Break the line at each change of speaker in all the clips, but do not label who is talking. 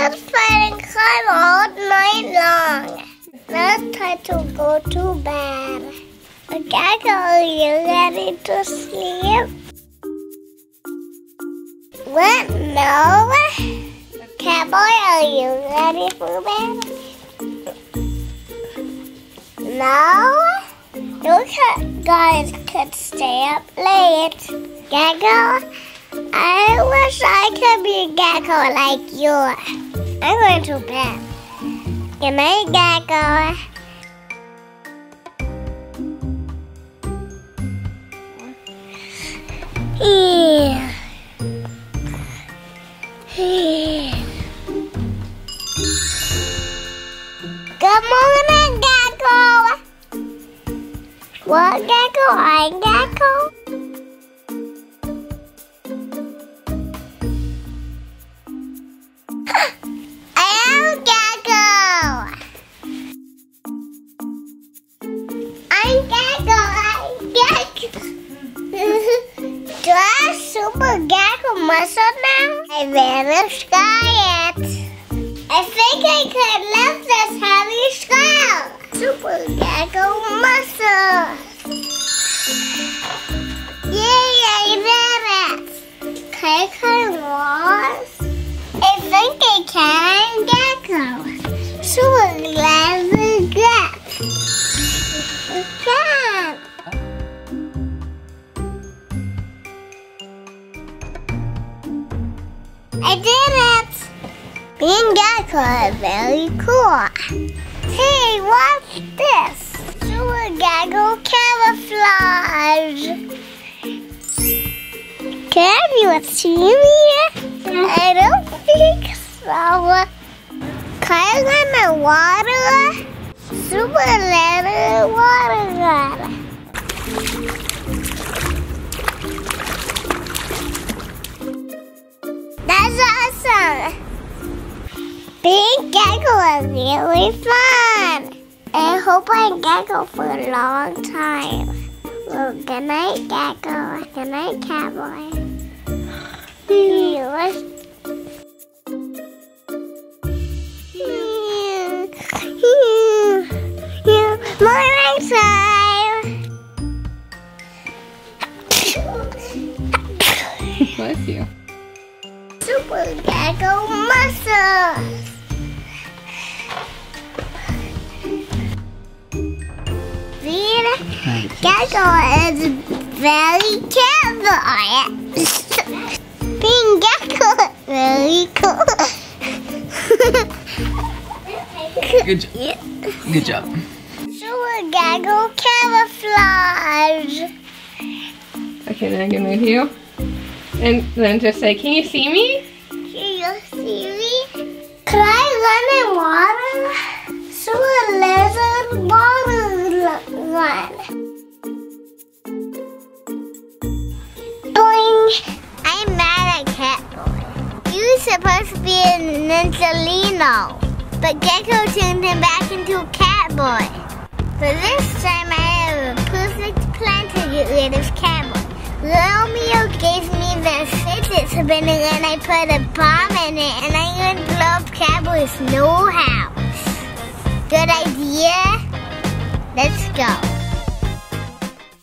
was fighting crime all night long. Now it's time to go to bed. Gekko, are you ready to sleep? What? No? Catboy, are you ready for bed? No? You guys could stay up late. Gekko, I wish I could be Gekko like you. I'm going to bed. Good night, Gekko. Good morning, Gekko. What, Gekko? I'm Gekko. I am Gekko. I'm Gekko. Do I have super Gekko muscle now? I better try it. I think I could lift this heavy skull. Super Gekko muscle. Yay, I did it. Can I climb walls? I think I can, Gekko. Super leather grip. I did it! Being Gekko is very cool. Hey, what's this? Super Gekko camouflage. Can you see me? I don't think so. Can I get my water? Super leather water gun. That's awesome! Being Gekko is really fun! I hope I'm Gekko for a long time. Well, good night, Gekko. Good night, Catboy. Morning time!
Bless you.
Super Gekko muscles. See, Gekko is very catboy. Being Gekko is very cool.
Good job. Good job.
Super Gekko camouflage.
Okay, then I can move you. And then just say, can you see me?
Can you see me? Can I run in water? So a lizard water run. Boing! I'm mad at Catboy. He was supposed to be a Ninjalino, but Gekko turned him back into Catboy. But this time I have a perfect plan to get rid of Catboy. Romeo gave me the fidget spinner and I put a bomb in it and I'm going to blow up Catboy's new house. Good idea? Let's go.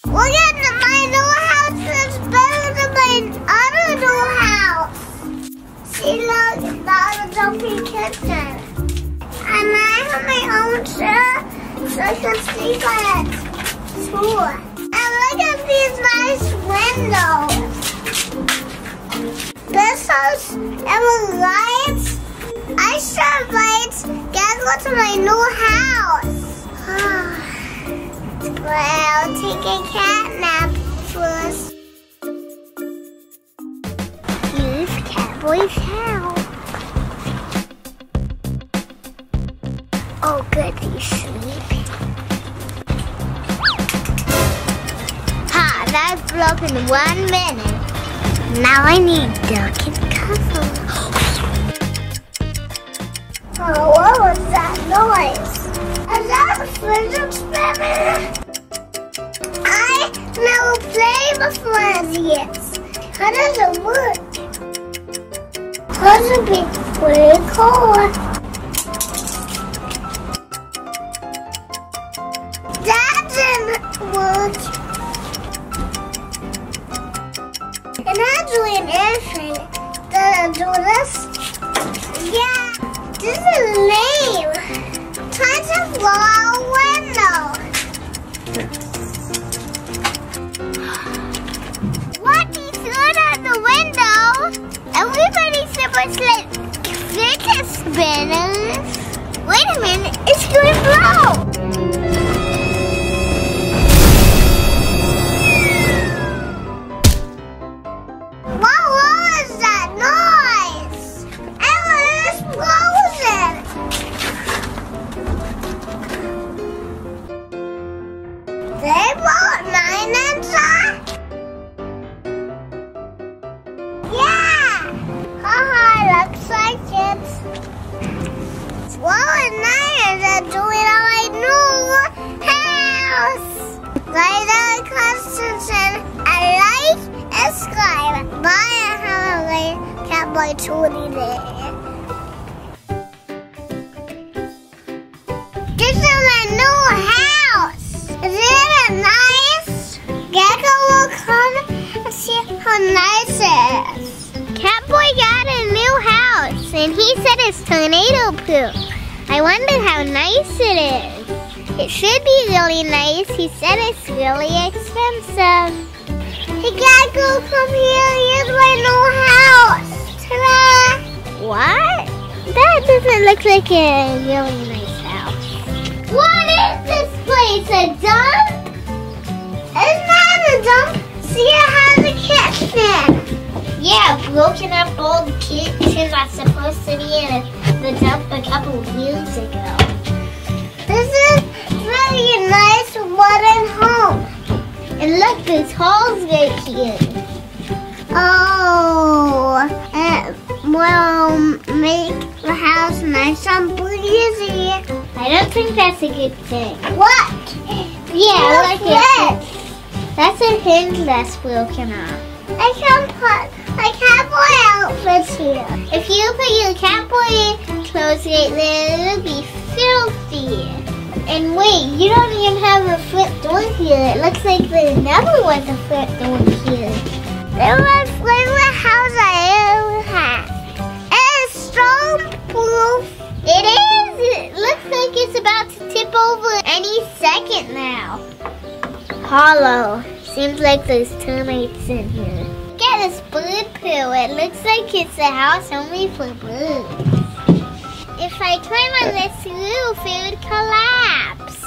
Look at my new house is better than my other new house. See, look, that's a jumping kitchen. And I have my own chair so I can sleep on it too. And look at these nice windows. This house and lights. I saw lights. Gekko to my new house. Well, I'll take a cat nap first. Here's Catboy's house. Oh, good, he's sleeping. Ha, that broke in 1 minute. Now I need duck and cover. Oh, what was that noise? Is that a fidget spinner? I never played before this. How does it work? How does it be Pretty cool. That didn't work. And actually an airplane. Did I do this? Yeah. This is lame. Trying to blow out a window. What? He threw it out the window? Everybody's supposed to like fidget spinners. Wait a minute, it's going to blow. What was that noise? It was explosion. They brought mine inside? Yeah! Haha, looks like it's... Well, and nice are doing on my new house! Like the Constantine, I like and subscribe. Bye, and have a great Catboy 20 there. This is my new house! Isn't it nice? Gekko will come and see how nice it is. Catboy got a new house and he said it's tornado proof. I wonder how nice it is. It should be really nice. He said it's really expensive. Hey Gekko, come here. Here's my new house. Ta-da! What? That doesn't look like a really nice house. What is this place? A dump? It's not a dump. See, it has a kitchen. Yeah, broken up old kitchens are supposed to be in the dump a couple of years ago. This is really nice wooden home. And look, there's holes right here. Oh, it will make the house nice and breezy. I don't think that's a good thing. What? Yeah, look at it. That's a hinge that's broken off. I can put my Catboy outfits here. If you put your Catboy clothes right there, it'll be filthy. And wait, you don't even have a front door here. It looks like there never was a front door here. It was like the house I ever had. It is storm-proof. It is. It looks like it's about to tip over any second now. Hollow. Seems like there's termites in here. Look at this bird poo. It looks like it's a house only for birds. If I climb on this roof, it would collapse.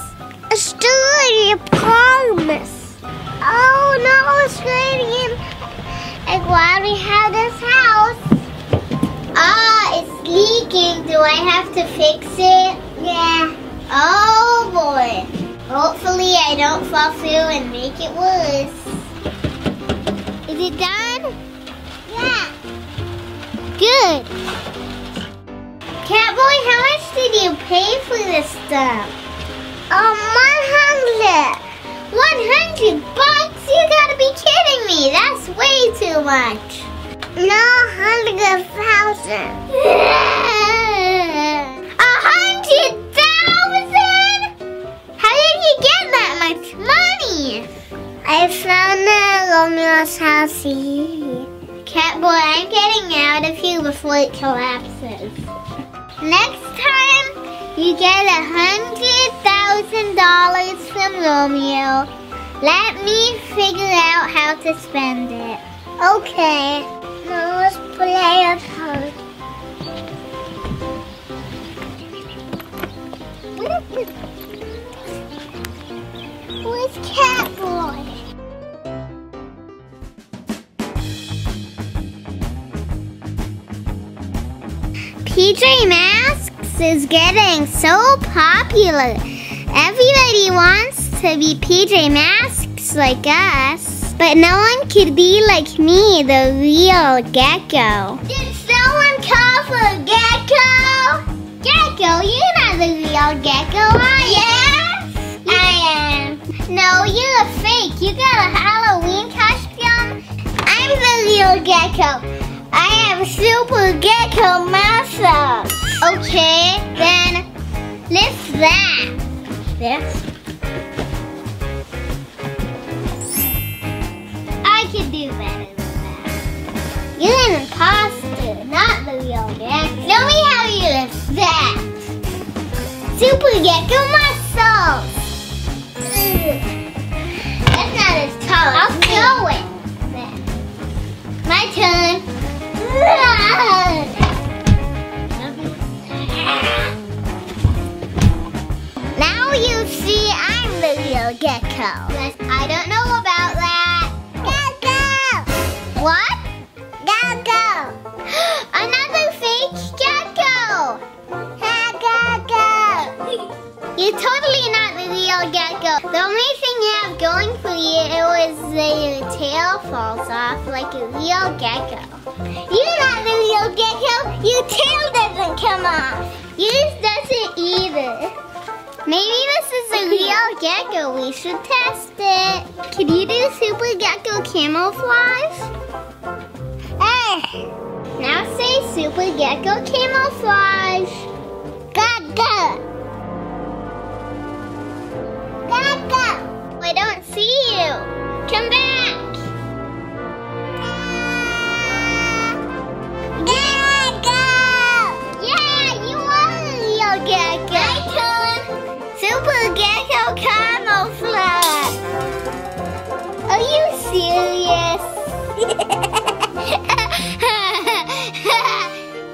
A story, I promise. Oh no, it's raining. And while we have this house. Ah, it's leaking. Do I have to fix it? Yeah. Oh boy. Hopefully I don't fall through and make it worse. Is it done? Yeah. Good. Catboy, how much did you pay for this stuff? 100. 100 bucks? You gotta be kidding me. That's way too much. No, 100,000. 100,000? How did you get that much money? I found it at Romeo's house here. Catboy, I'm getting out of here before it collapses. Next time, you get $100,000 from Romeo. Let me figure out how to spend it. Okay. Now let's play a card. Where's Catboy? PJ Masks is getting so popular. Everybody wants to be PJ Masks like us, but no one could be like me, the real Gekko. Did someone call for Gekko? Gekko, you're not the real Gekko, are you? Yes, I am. No, you're a fake. You got a Halloween costume? I'm the real Gekko. I have Super Gekko muscles. Okay, then lift that. This. I can do better than that. You're an imposter, not the real Gekko. Show me how you lift that. Super Gekko muscles. That's not as tall. I'll show it. Then. My turn. Now you see I'm the real Gekko. I don't know about that. Gekko! What? Gekko! Another fake Gekko! Gekko! You're totally not the real Gekko. The only thing you have going for you is that your tail falls off like a real Gekko. You're not the real Gekko. Your tail doesn't come off. Yours doesn't either. Maybe this is a real Gekko. We should test it. Can you do Super Gekko camouflage? Now say Super Gekko camouflage. Gekko! Gekko! I don't see you. Come back. Gekko! Yeah, you are a real Gekko. My turn. Super Gekko camouflage. Are you serious?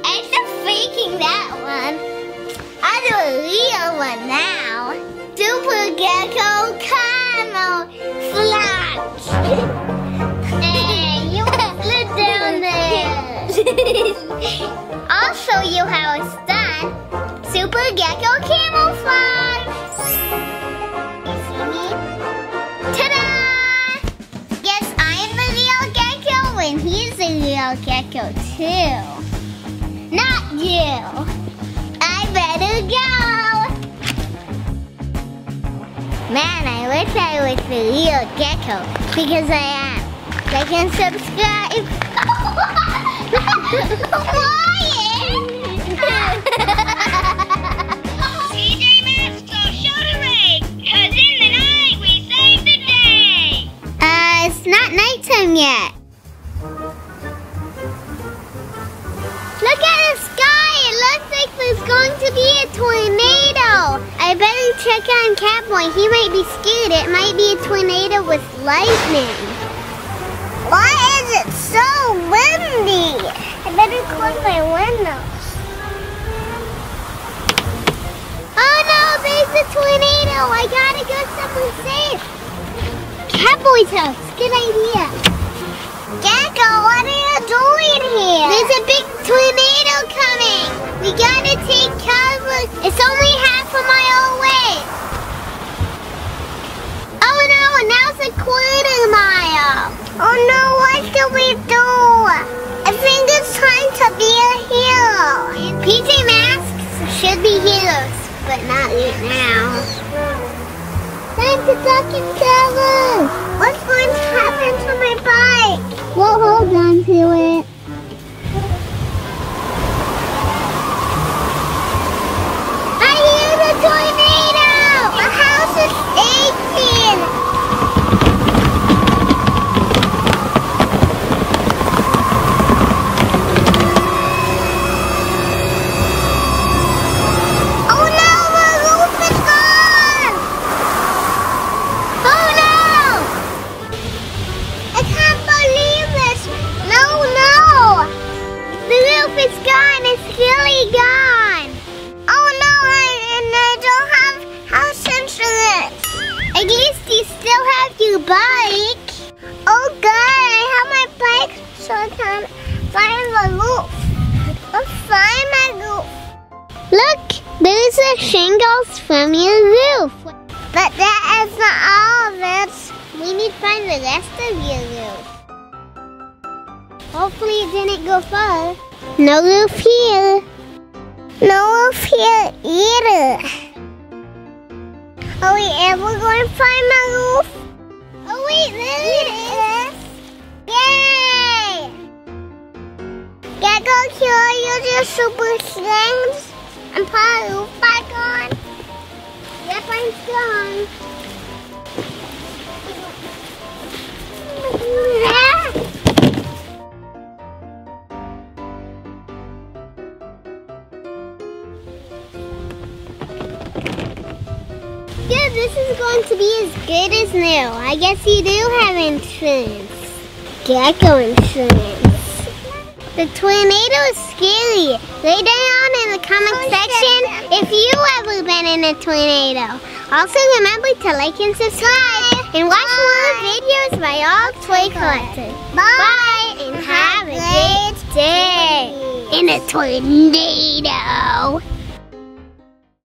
I'm not faking that one. I'll do a real one now. Super Gekko camouflage. Hey, you slid down there. I'll show you how it's done. Super Gekko camouflage. You see me? Ta-da! Yes, I'm the real Gekko and he's the real Gekko too. Not you. I better go. Man, I wish I was the real Gekko because I am. Like and subscribe.
PJ Masks show the way, 'cause in the night we save the day.
It's not nighttime yet. Look at the sky. It looks like there's going to be a tornado. I better check on Catboy. He might be scared. It might be a tornado with lightning. Why is it so windy? I better close my windows. Oh no, there's a tornado. I gotta go somewhere safe. Catboy's house. Good idea. Gekko, what are you doing here? There's a big tornado coming. We gotta take cover. It's only half a mile away. Oh no, now it's a quarter mile. Oh no, what should we do? I think it's time to be a hero. PJ Masks should be heroes, but not right now. Time to duck and cover. What's going to happen to my bike? We'll hold on to it. I hear the tornado! The house is shaking! Oh no, the roof is gone! Oh no! I can't believe this! No! The roof is gone! It's really gone! Oh no, and I don't have house insurance! At least you still have your bike! Oh god, I have my bike so I can find the roof! Let's find my roof! Look! There's the shingles from your roof! But that is not all of it! We need to find the rest of your roof. Hopefully it didn't go far. No roof here. No roof here either. Are we ever going to find my roof? Oh wait, there it is. Yay! Gekko, can I use your super strength and put a roof back on? Yep, I'm strong. Yeah, this is going to be as good as new. I guess you do have insurance. Gekko insurance. The tornado is scary. Lay down in the comment section if you've ever been in a tornado. Also remember to like and subscribe and watch more videos by all toy collectors. Bye and have a great day in a tornado.